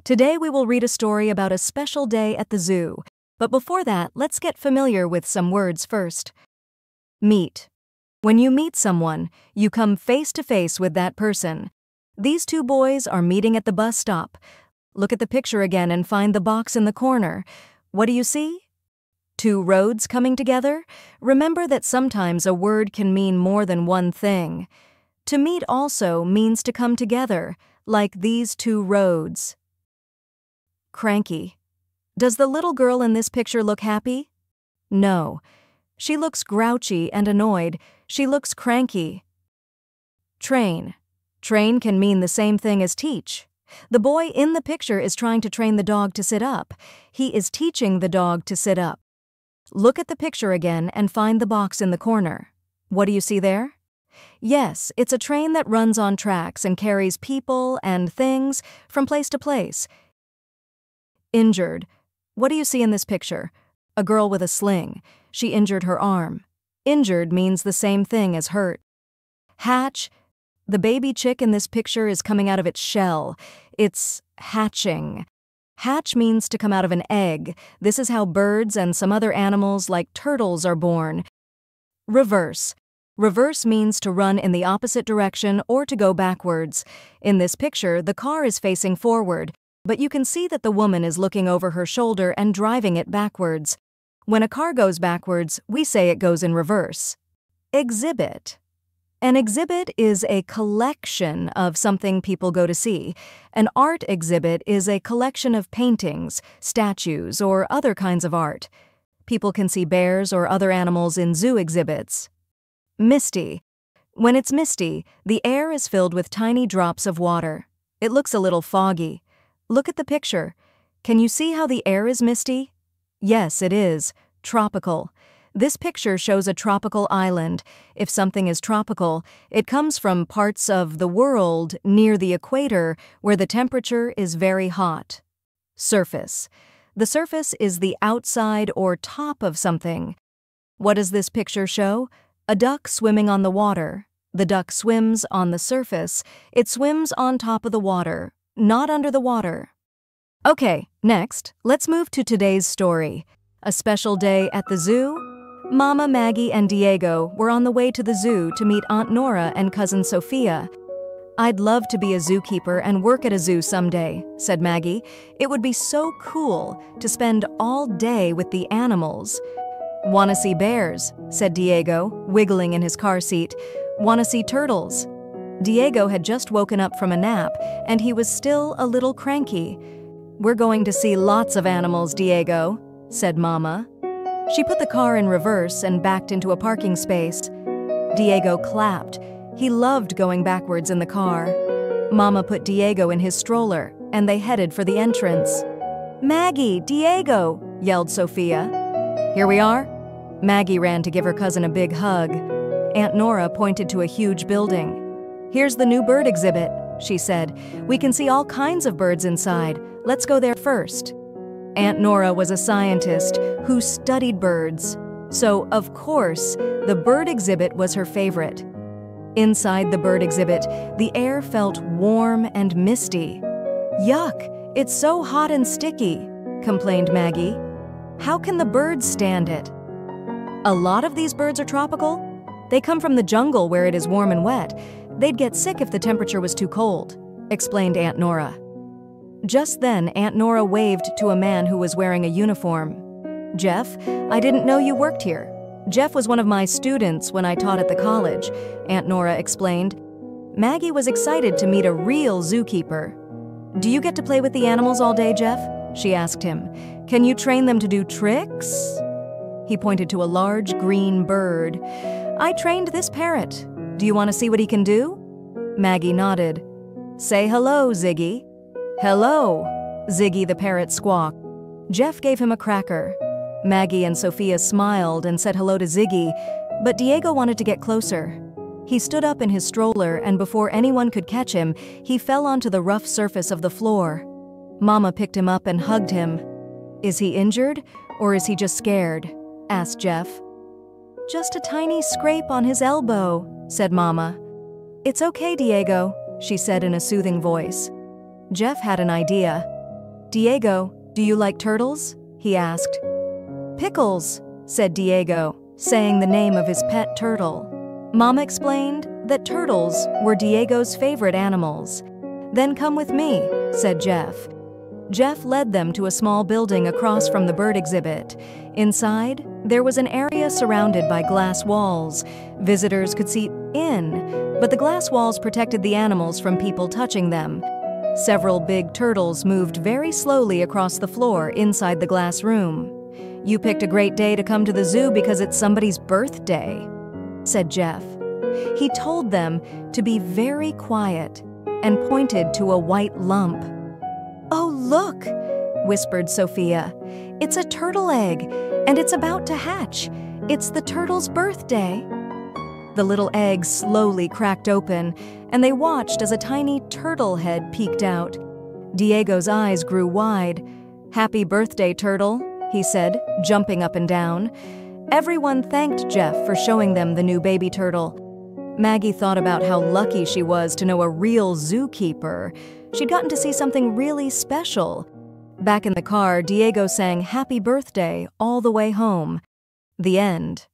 Today we will read a story about a special day at the zoo. But before that, let's get familiar with some words first. Meet. When you meet someone, you come face to face with that person. These two boys are meeting at the bus stop. Look at the picture again and find the box in the corner. What do you see? Two roads coming together? Remember that sometimes a word can mean more than one thing. To meet also means to come together, like these two roads. Cranky. Does the little girl in this picture look happy? No. She looks grouchy and annoyed. She looks cranky. Train. Train can mean the same thing as teach. The boy in the picture is trying to train the dog to sit up. He is teaching the dog to sit up. Look at the picture again and find the box in the corner. What do you see there? Yes, it's a train that runs on tracks and carries people and things from place to place. Injured. What do you see in this picture? A girl with a sling. She injured her arm. Injured means the same thing as hurt. Hatch. The baby chick in this picture is coming out of its shell. It's hatching. Hatch means to come out of an egg. This is how birds and some other animals like turtles are born. Reverse. Reverse means to run in the opposite direction or to go backwards. In this picture, the car is facing forward, but you can see that the woman is looking over her shoulder and driving it backwards. When a car goes backwards, we say it goes in reverse. Exhibit. An exhibit is a collection of something people go to see. An art exhibit is a collection of paintings, statues, or other kinds of art. People can see bears or other animals in zoo exhibits. Misty. When it's misty, the air is filled with tiny drops of water. It looks a little foggy. Look at the picture. Can you see how the air is misty? Yes, it is. Tropical. This picture shows a tropical island. If something is tropical, it comes from parts of the world near the equator where the temperature is very hot. Surface. The surface is the outside or top of something. What does this picture show? A duck swimming on the water. The duck swims on the surface. It swims on top of the water, not under the water. Okay, next, let's move to today's story. A special day at the zoo? Mama, Maggie, and Diego were on the way to the zoo to meet Aunt Nora and cousin Sofia. "I'd love to be a zookeeper and work at a zoo someday," said Maggie. "It would be so cool to spend all day with the animals." "Wanna see bears?" said Diego, wiggling in his car seat. "Wanna see turtles?" Diego had just woken up from a nap, and he was still a little cranky. "We're going to see lots of animals, Diego," said Mama. She put the car in reverse and backed into a parking space. Diego clapped. He loved going backwards in the car. Mama put Diego in his stroller, and they headed for the entrance. "Maggie, Diego!" yelled Sofia. "Here we are." Maggie ran to give her cousin a big hug. Aunt Nora pointed to a huge building. "Here's the new bird exhibit," she said. "We can see all kinds of birds inside. Let's go there first." Aunt Nora was a scientist who studied birds, so, of course, the bird exhibit was her favorite. Inside the bird exhibit, the air felt warm and misty. "Yuck, it's so hot and sticky," complained Maggie. "How can the birds stand it?" "A lot of these birds are tropical. They come from the jungle where it is warm and wet. They'd get sick if the temperature was too cold," explained Aunt Nora. Just then, Aunt Nora waved to a man who was wearing a uniform. "Jeff, I didn't know you worked here. Jeff was one of my students when I taught at the college," Aunt Nora explained. Maggie was excited to meet a real zookeeper. "Do you get to play with the animals all day, Jeff?" she asked him. "Can you train them to do tricks?" He pointed to a large green bird. "I trained this parrot. Do you want to see what he can do?" Maggie nodded. "Say hello, Ziggy." "Hello," Ziggy the parrot squawked. Jeff gave him a cracker. Maggie and Sofia smiled and said hello to Ziggy, but Diego wanted to get closer. He stood up in his stroller, and before anyone could catch him, he fell onto the rough surface of the floor. Mama picked him up and hugged him. "Is he injured, or is he just scared?" asked Jeff. "Just a tiny scrape on his elbow," said Mama. "It's okay, Diego," she said in a soothing voice. Jeff had an idea. "Diego, do you like turtles?" he asked. "Pickles," said Diego, saying the name of his pet turtle. Mom explained that turtles were Diego's favorite animals. "Then come with me," said Jeff. Jeff led them to a small building across from the bird exhibit. Inside, there was an area surrounded by glass walls. Visitors could see in, but the glass walls protected the animals from people touching them. Several big turtles moved very slowly across the floor inside the glass room. "You picked a great day to come to the zoo because it's somebody's birthday," said Jeff. He told them to be very quiet and pointed to a white lump. "Oh, look," whispered Sofia. "It's a turtle egg, and it's about to hatch. It's the turtle's birthday." The little egg slowly cracked open, and they watched as a tiny turtle head peeked out. Diego's eyes grew wide. "Happy birthday, turtle," he said, jumping up and down. Everyone thanked Jeff for showing them the new baby turtle. Maggie thought about how lucky she was to know a real zookeeper. She'd gotten to see something really special. Back in the car, Diego sang "Happy Birthday" all the way home. The end.